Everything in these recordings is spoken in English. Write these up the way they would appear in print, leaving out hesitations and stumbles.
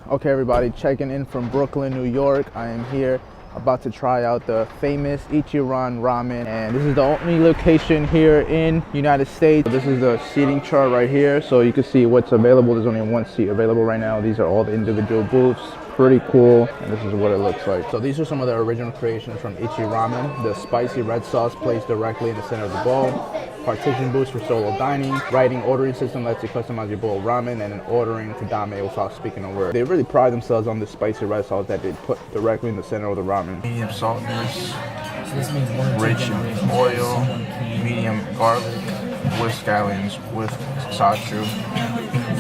Okay everybody, checking in from Brooklyn, New York. I am here about to try out the famous Ichiran Ramen, and this is the only location here in United States. This is the seating chart right here, so you can see what's available. There's only one seat available right now. These are all the individual booths. Pretty cool, and this is what it looks like. So these are some of the original creations from Ichiran Ramen. The spicy red sauce placed directly in the center of the bowl. Partition booths for solo dining. Writing ordering system lets you customize your bowl of ramen, and an ordering tadame without speaking a word. They really pride themselves on the spicy red sauce that they put directly in the center of the ramen. Medium saltiness, rich in oil, medium garlic, with scallions, with tonkatsu,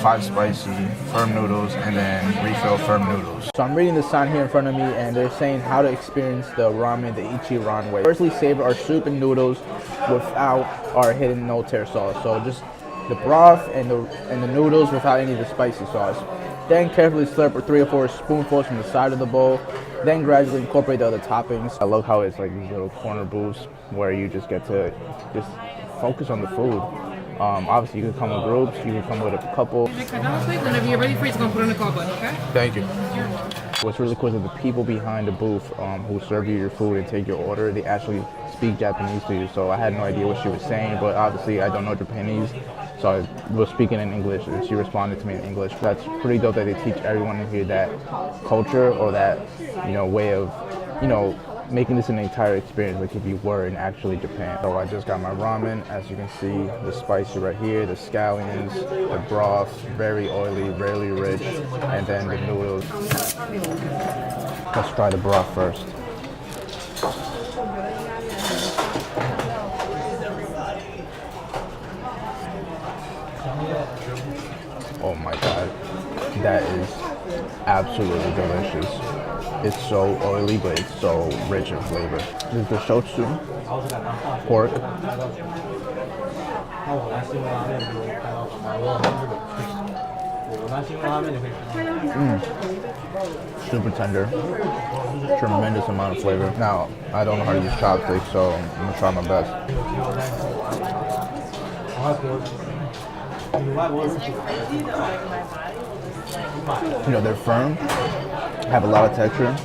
5 spicy, firm noodles, and then refill firm noodles. So I'm reading the sign here in front of me, and they're saying how to experience the ramen the Ichiran way. Firstly, savor our soup and noodles without our hidden no-tear sauce. So just the broth and the noodles without any of the spicy sauce. Then carefully slurp 3 or 4 spoonfuls from the side of the bowl. Then gradually incorporate the other toppings. I love how it's like these little corner booths where you just get to just focus on the food. Obviously, you can come with groups, you can come with a couple. Whenever you're ready for it, it's going to put on the call button, okay? Thank you. What's really cool is that the people behind the booth who serve you your food and take your order, they actually speak Japanese to you. So I had no idea what she was saying, but obviously I don't know Japanese. So I was speaking in English, and she responded to me in English. That's pretty dope that they teach everyone in here that culture, or that, way of, making this an entire experience, like if you were in actually Japan. So I just got my ramen. As you can see, the spicy right here, the scallions, the broth, very oily, really rich, and then the noodles. Let's try the broth first. Oh my god, that is absolutely delicious. It's so oily, but it's so rich in flavor. This is the shochu, pork. Super tender, tremendous amount of flavor. Now, I don't know how to use chopsticks, so I'm gonna try my best. They're firm, have a lot of texture,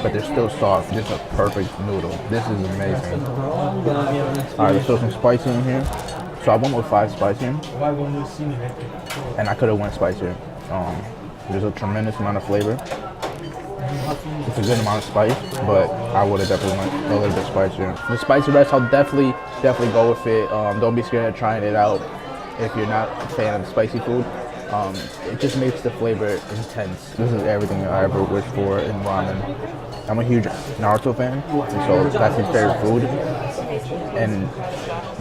but they're still soft. Just a perfect noodle. This is amazing. Alright, let's throw some spicy in here. So I went with 5 spicy, and I could have went spicier. There's a tremendous amount of flavor. It's a good amount of spice, but I would have definitely went a little bit spicier. The spicy red sauce, definitely go with it. Don't be scared of trying it out if you're not a fan of spicy food. It just makes the flavor intense. This is everything I ever wished for in ramen. I'm a huge Naruto fan, and so that's his favorite food. And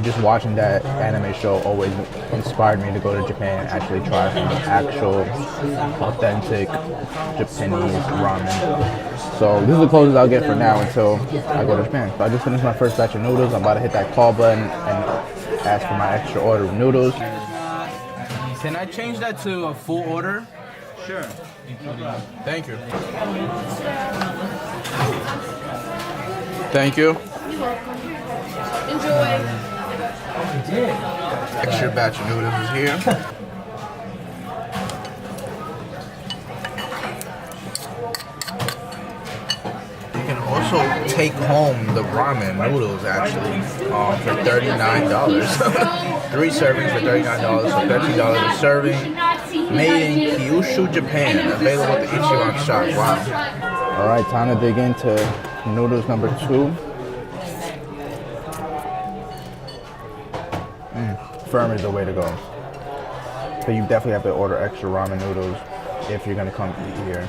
just watching that anime show always inspired me to go to Japan and actually try some actual, authentic Japanese ramen. So this is the closest I'll get for now until I go to Japan. So I just finished my first batch of noodles. I'm about to hit that call button and ask for my extra order of noodles. Can I change that to a full order? Sure. Thank you. Thank you. You're welcome. Enjoy. Extra batch of noodles is here. You can also take home the ramen noodles actually for $39. 3 servings for $39, so $13 a serving. Made in Kyushu, Japan. Available at the Ichiran shop. Wow. Alright, time to dig into noodles number 2. Firm is the way to go. So you definitely have to order extra ramen noodles if you're gonna come eat here.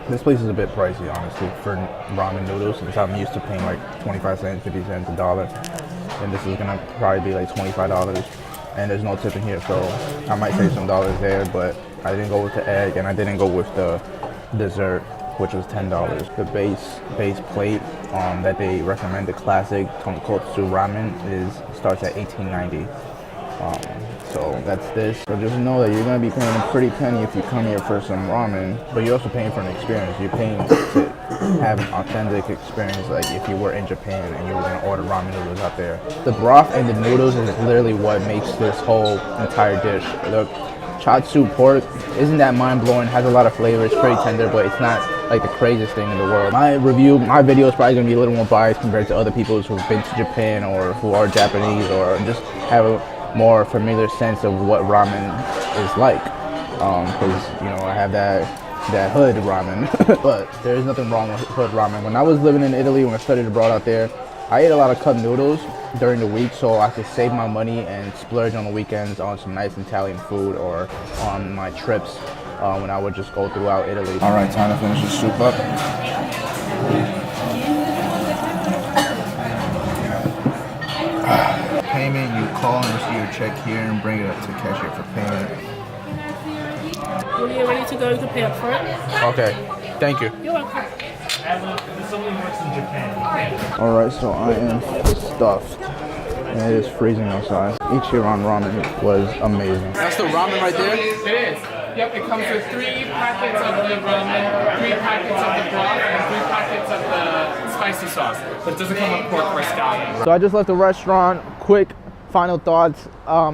This place is a bit pricey, honestly, for ramen noodles, since I'm used to paying like 25 cents, 50 cents, $1. And this is gonna probably be like $25. And there's no tip in here, so I might save some dollars there, but I didn't go with the egg, and I didn't go with the dessert, which was $10. The base plate that they recommend, the classic tonkatsu ramen, starts at $18.90. So that's this. So just know that you're gonna be paying a pretty penny if you come here for some ramen, but you're also paying for an experience. You're paying to have an authentic experience, like if you were in Japan and you were gonna order ramen noodles out there. The broth and the noodles is literally what makes this whole entire dish. Look, tonkatsu pork isn't that mind-blowing. Has a lot of flavor. It's pretty tender, but it's not like the craziest thing in the world. My video is probably gonna be a little more biased compared to other people who've been to Japan or who are Japanese or just have a more familiar sense of what ramen is like. Because you know, I have that hood ramen. But there's nothing wrong with hood ramen. When I was living in Italy, when I studied abroad out there, I ate a lot of cup noodles during the week so I could save my money and splurge on the weekends on some nice Italian food or on my trips when I would just go throughout Italy. All right, time to finish the soup up. Payment, you call and receive your check here and bring it up to the cashier for payment. When you're ready to go, you can pay up front. Okay, thank you. You're welcome. All right, so I am stuffed. And it is freezing outside. Ichiran Ramen was amazing. That's the ramen right there? It is. Yep, it comes with 3 packets of the ramen, 3 packets of the broth, and 3 packets of the spicy sauce. But it doesn't come with pork riscotto. So I just left the restaurant. Quick final thoughts.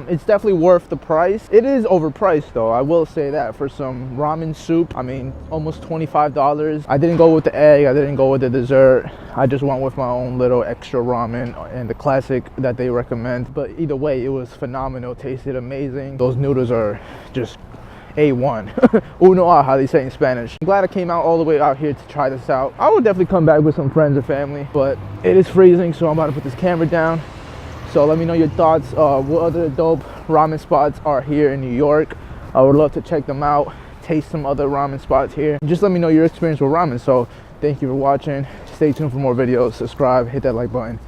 It's definitely worth the price. It is overpriced though, I will say that, for some ramen soup. I mean, almost $25. I didn't go with the egg, I didn't go with the dessert. I just went with my own little extra ramen and the classic that they recommend. But either way, it was phenomenal. Tasted amazing. Those noodles are just A1. Uno a, how they say in Spanish. I'm glad I came out all the way out here to try this out. I would definitely come back with some friends and family, but it is freezing, so I'm about to put this camera down. So let me know your thoughts. What other dope ramen spots are here in New York? I would love to check them out, taste some other ramen spots here. Just let me know your experience with ramen. So thank you for watching. Stay tuned for more videos. Subscribe, hit that like button.